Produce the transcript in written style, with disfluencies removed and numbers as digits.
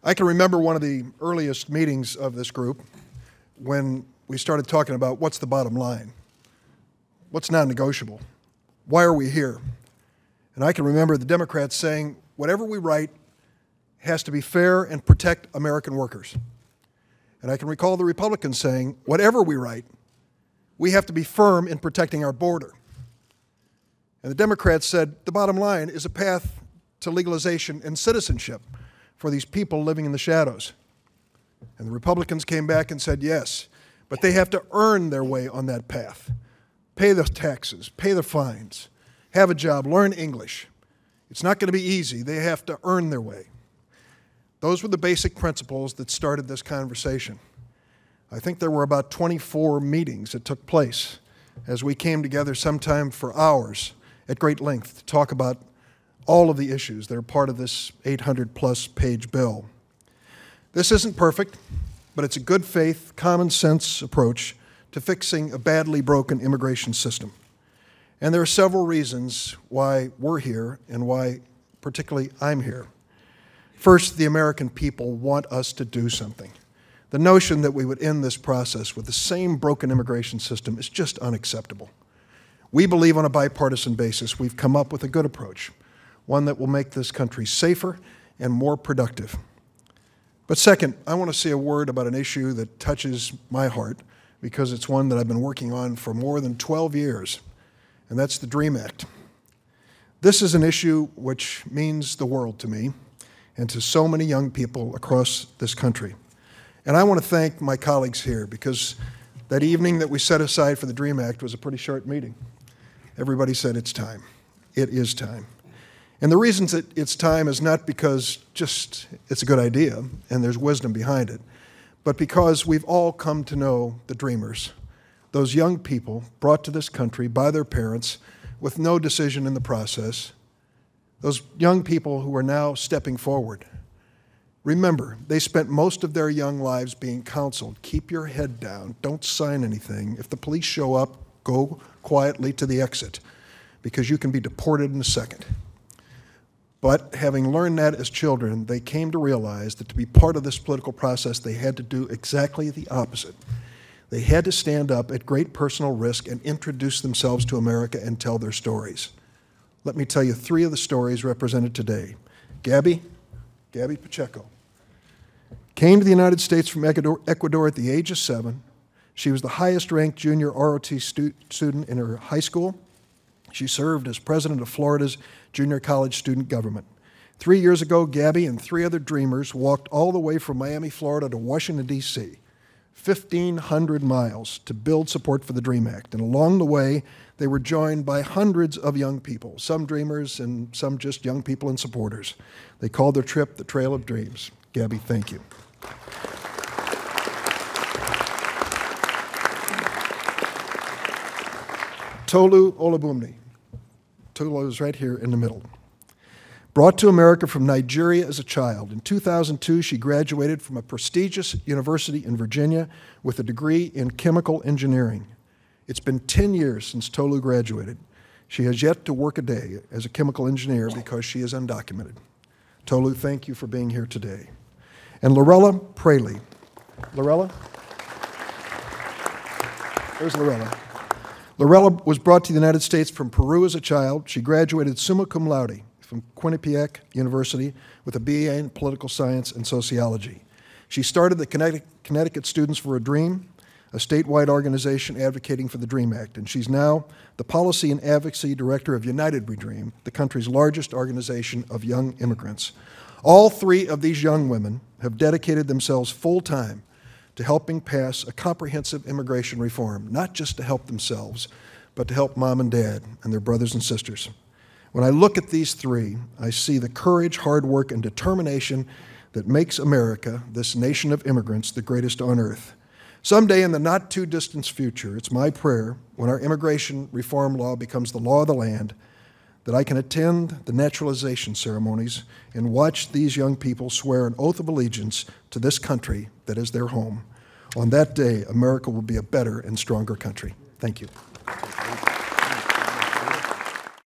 I can remember one of the earliest meetings of this group when we started talking about what's the bottom line, what's non-negotiable, why are we here? And I can remember the Democrats saying, whatever we write has to be fair and protect American workers. And I can recall the Republicans saying, whatever we write, we have to be firm in protecting our border. And the Democrats said, the bottom line is a path to legalization and citizenship for these people living in the shadows. And the Republicans came back and said, yes, but they have to earn their way on that path. Pay the taxes, pay the fines, have a job, learn English. It's not going to be easy. They have to earn their way. Those were the basic principles that started this conversation. I think there were about 24 meetings that took place as we came together sometime for hours at great length to talk about all of the issues that are part of this 800-plus page bill. This isn't perfect, but it's a good faith, common sense approach to fixing a badly broken immigration system. And there are several reasons why we're here and why particularly I'm here. First, the American people want us to do something. The notion that we would end this process with the same broken immigration system is just unacceptable. We believe on a bipartisan basis we've come up with a good approach, one that will make this country safer and more productive. But second, I want to say a word about an issue that touches my heart because it's one that I've been working on for more than 12 years, and that's the DREAM Act. This is an issue which means the world to me and to so many young people across this country. And I want to thank my colleagues here because that evening that we set aside for the DREAM Act was a pretty short meeting. Everybody said it's time. It is time. And the reason that it's time is not because just it's a good idea and there's wisdom behind it, but because we've all come to know the dreamers, those young people brought to this country by their parents with no decision in the process, those young people who are now stepping forward. Remember, they spent most of their young lives being counseled, keep your head down, don't sign anything. If the police show up, go quietly to the exit, because you can be deported in a second. But having learned that as children, they came to realize that to be part of this political process, they had to do exactly the opposite. They had to stand up at great personal risk and introduce themselves to America and tell their stories. Let me tell you 3 of the stories represented today. Gaby Pacheco came to the United States from Ecuador at the age of 7. She was the highest-ranked junior ROT student in her high school. She served as president of Florida's junior college student government. 3 years ago, Gaby and 3 other dreamers walked all the way from Miami, Florida to Washington, D.C., 1,500 miles to build support for the DREAM Act. And along the way, they were joined by hundreds of young people, some dreamers and some just young people and supporters. They called their trip the Trail of Dreams. Gaby, thank you. Tolu Olubunmi. Tolu is right here in the middle. Brought to America from Nigeria as a child. In 2002, she graduated from a prestigious university in Virginia with a degree in chemical engineering. It's been 10 years since Tolu graduated. She has yet to work a day as a chemical engineer because she is undocumented. Tolu, thank you for being here today. And Lorella Praeli. Lorella? There's Lorella. Lorella was brought to the United States from Peru as a child. She graduated summa cum laude from Quinnipiac University with a BA in political science and sociology. She started the Connecticut Students for a Dream, a statewide organization advocating for the DREAM Act, and she's now the Policy and Advocacy Director of United We Dream, the country's largest organization of young immigrants. All 3 of these young women have dedicated themselves full-time to helping pass a comprehensive immigration reform, not just to help themselves, but to help mom and dad and their brothers and sisters. When I look at these 3, I see the courage, hard work, and determination that makes America, this nation of immigrants, the greatest on earth. Someday in the not-too-distant future, it's my prayer, when our immigration reform law becomes the law of the land, that I can attend the naturalization ceremonies and watch these young people swear an oath of allegiance to this country that is their home. On that day, America will be a better and stronger country. Thank you.